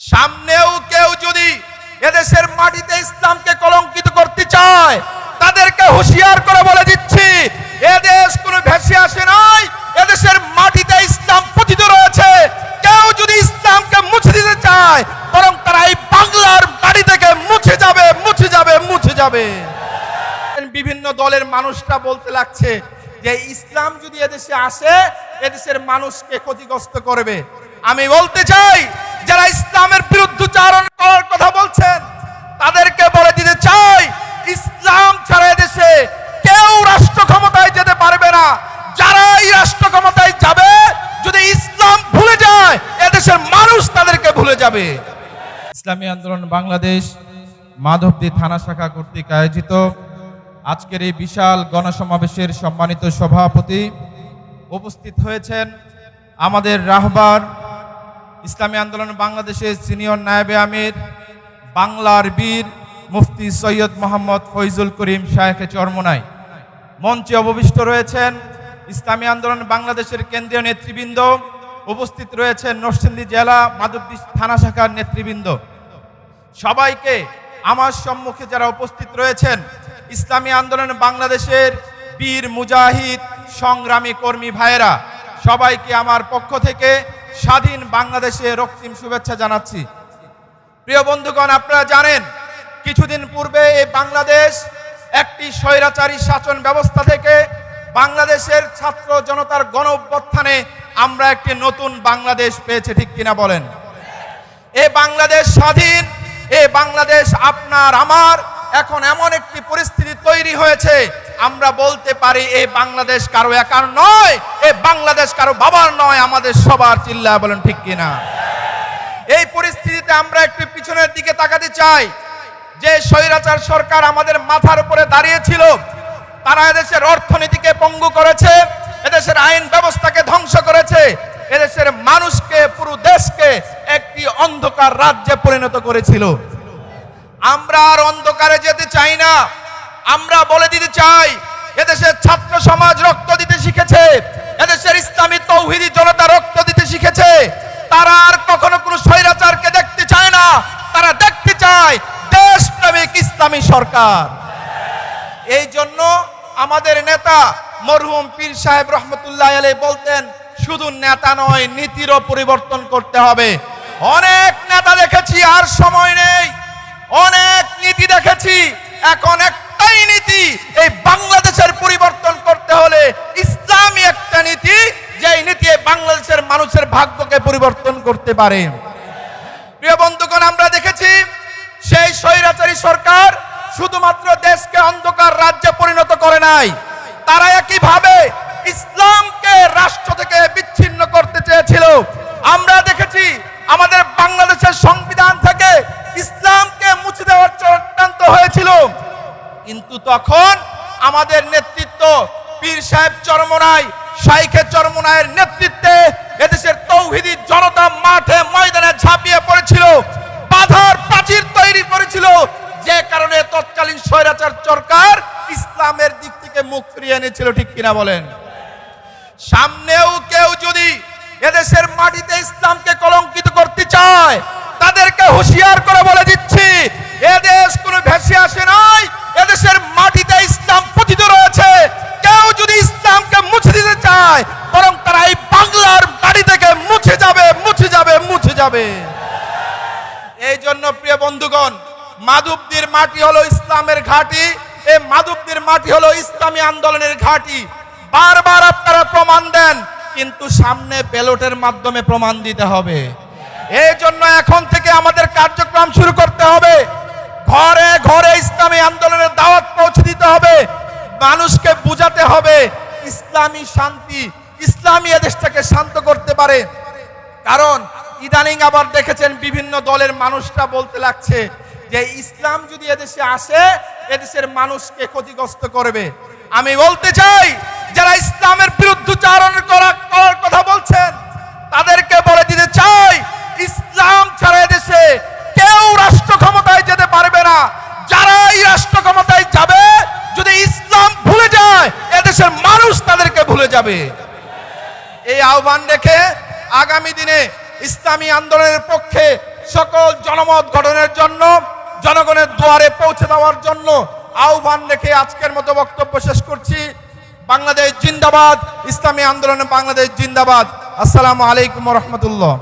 সামনেও কেউ যদি এদেশের মাটিতে ইসলামকে কলঙ্কিত করতে চায়, তাদেরকে হুঁশিয়ার করে বলে দিচ্ছি, এদেশ কোনো ভেসে আসে নাই, এদেশের মাটিতে ইসলাম পতিত রয়েছে। কেউ যদি ইসলামকে মুছে দিতে চায়, বরং তারা এই বাংলার মাটি থেকে মুছে যাবে, মুছে যাবে, মুছে যাবে। বিভিন্ন দলের মানুষরা বলতে লাগছে যে ইসলাম যদি এদেশে আসে, এদেশের মানুষকে ক্ষতিগ্রস্ত করবে। আমি বলতে চাই, যারা ইসলামের বিরুদ্ধচারণ করার কথা বলছেন, তাদেরকে বলে দিতে চাই, ইসলাম ছাড়া এদেশে কেউ রাষ্ট্র ক্ষমতায় যেতে পারবে না। যারা এই রাষ্ট্র ক্ষমতায় যাবে, যদি ইসলাম ভুলে যায়, এদেশের মানুষ তাদেরকে ভুলে যাবে। ইসলামী আন্দোলন বাংলাদেশ মাধবদী থানা শাখা কর্তৃক আয়োজিত আজকের এই বিশাল গণসমাবেশের সম্মানিত সভাপতি উপস্থিত হয়েছেন আমাদের রাহবার ইসলামী আন্দোলন বাংলাদেশের সিনিয়র নায়েবে আমির বাংলার বীর মুফতি সৈয়দ মোহাম্মদ ফয়জুল করিম শায়েখে চরমোনাই। মঞ্চে উপবিষ্ট রয়েছেন ইসলামী আন্দোলন বাংলাদেশের কেন্দ্রীয় নেতৃবৃন্দ, উপস্থিত রয়েছেন নরসিংদী জেলা মাধবদী থানা শাখার নেতৃবৃন্দ। সবাইকে আমার সম্মুখে যারা উপস্থিত রয়েছেন, ইসলামী আন্দোলন বাংলাদেশের বীর মুজাহিদ সংগ্রামী কর্মী ভাইয়েরা, সবাইকে আমার পক্ষ থেকে স্বাধীন বাংলাদেশে রক্তিম শুভেচ্ছা জানাচ্ছি। প্রিয় বন্ধুগণ, আপনারা জানেন কিছুদিন পূর্বে এই বাংলাদেশ একটি স্বৈরাচারী শাসন ব্যবস্থা থেকে বাংলাদেশের ছাত্র জনতার গণ অভ্যুত্থানে আমরা একটি নতুন বাংলাদেশ পেয়েছি, ঠিক কিনা বলেন? এই বাংলাদেশ স্বাধীন, এই বাংলাদেশ আপনার আমার। এখন এমন একটি পরিস্থিতি তৈরি হয়েছে, আমরা বলতে পারি এই বাংলাদেশ কারো একার নয়, এই বাংলাদেশ কারো বাবার নয়, আমাদের সবার। চিল্লায় বলেন ঠিক কিনা? এই পরিস্থিতিতে আমরা একটু পিছনের দিকে তাকাতে চাই। যে স্বৈরাচার সরকার আমাদের মাথার উপরে দাঁড়িয়েছিল, তারা এদেশের অর্থনীতিকে পঙ্গু করেছে, এদেশের আইন ব্যবস্থাকে ধ্বংস করেছে, এদেশের মানুষকে, পুরো দেশকে একটি অন্ধকার রাজ্যে পরিণত করেছিল। আমরা আর অন্ধকারে যেতে চাই না। আমরা বলে দিতে চাই, এদেশের ছাত্র সমাজ রক্ত দিতে শিখেছে, এদেশের ইসলামী তৌহিদি জনতা রক্ত দিতে শিখেছে। তারা আর কখনো কোনো স্বৈরাচারকে দেখতে চায় না, তারা দেখতে চায় দেশপ্রেমিক ইসলামী সরকার। এই জন্য আমাদের নেতা মরহুম পীর সাহেব রহমতুল্লাহ আলাইহি বলতেন, শুধু নেতা নয়, নীতিরও পরিবর্তন করতে হবে। অনেক নেতা দেখেছি, আর সময় নেই। অনেক নীতি দেখেছি, এখন একটাই নীতি, এই বাংলাদেশের পরিবর্তন করতে হলে ইসলামী একটা নীতি, যেই নীতি বাংলাদেশের মানুষের ভাগ্যকে পরিবর্তন করতে পারে। প্রিয় বন্ধুগণ, আমরা দেখেছি সেই স্বৈরাচারী সরকার শুধুমাত্র দেশকে অন্ধকার রাজ্যে পরিণত করে নাই, তারা একইভাবে ইসলামকে রাষ্ট্র থেকে বিচ্ছিন্ন করতে চেয়েছিল। আমরা দেখেছি আমাদের বাংলাদেশের সংবিধান থেকে ইসলামকে মুছে দেওয়ার চক্রান্ত হয়েছিল, কিন্তু তখন আমাদের নেতৃত্ব পীর সাহেব চরমোনাই, শাইখে চরমোনাইয়ের নেতৃত্বে এদেশের তৌহিদি জনতা মাঠে ময়দানে ঝাঁপিয়ে পড়েছিল, বাধার প্রাচীর তৈরি করেছিল, যে কারণে তৎকালীন স্বৈরাচার সরকার ইসলামের দিক থেকে মুখ ফিরিয়ে এনেছিল, ঠিক কিনা বলেন? সামনেও কেউ যদি এদেশের মাটিতে ইসলামকে কলঙ্কিত করতে চায়, তাদেরকে হুঁশিয়ার করে বলে দিচ্ছি, এদেশ কোনো ভেসে আসে নাই, এদেশের মাটিতে ইসলাম পতিত রয়েছে। কেউ যদি ইসলামকে মুছে দিতে চায়, বরং তারা এই বাংলার মাটি থেকে মুছে যাবে, মুছে যাবে, মুছে যাবে। এই জন্য প্রিয় বন্ধুগণ, মাধবদীর মাটি হলো ইসলামের ঘাঁটি, এই মাধবদীর মাটি হলো ইসলামী আন্দোলনের ঘাঁটি। বারবার আপনারা প্রমাণ দেন, কিন্তু সামনে ব্যালটের মাধ্যমে প্রমাণ দিতে হবে। এই জন্য এখন থেকে আমাদের কার্যক্রম শুরু করতে হবে। ঘরে ঘরে ইসলামী আন্দোলনের দাওয়াত পৌঁছে দিতে হবে, মানুষকে বুঝাতে হবে ইসলামী শান্তি, ইসলামী দেশটাকে শান্ত করতে পারে। কারণ ইদানিং আবার দেখেছেন বিভিন্ন দলের মানুষরা বলতে লাগছে যে ইসলাম যদি এদেশে আসে, এদেশের মানুষকে ক্ষতিগ্রস্ত করবে। আমি বলতে চাই, যারা ইসলামের বিরুদ্ধচারণ করার কথা বলছেন, তাদেরকে বলে দিতে চাই, ইসলাম ছাড়া এদেশে কেউ রাষ্ট্র ক্ষমতায় যেতে পারবে না। যারা এই রাষ্ট্র ক্ষমতায় যাবে, যদি ইসলাম ভুলে যায়, এদেশের মানুষ তাদেরকে ভুলে যাবে। এই আহ্বান রেখে আগামী দিনে ইসলামী আন্দোলনের পক্ষে সকল জনমত গঠনের জন্য, জনগণের দুয়ারে পৌঁছে দেওয়ার জন্য আহ্বান রেখে আজকের মতো বক্তব্য শেষ করছি। বাংলাদেশ জিন্দাবাদ, ইসলামী আন্দোলন বাংলাদেশ জিন্দাবাদ। আসসালামু আলাইকুম ওয়া রাহমাতুল্লাহ।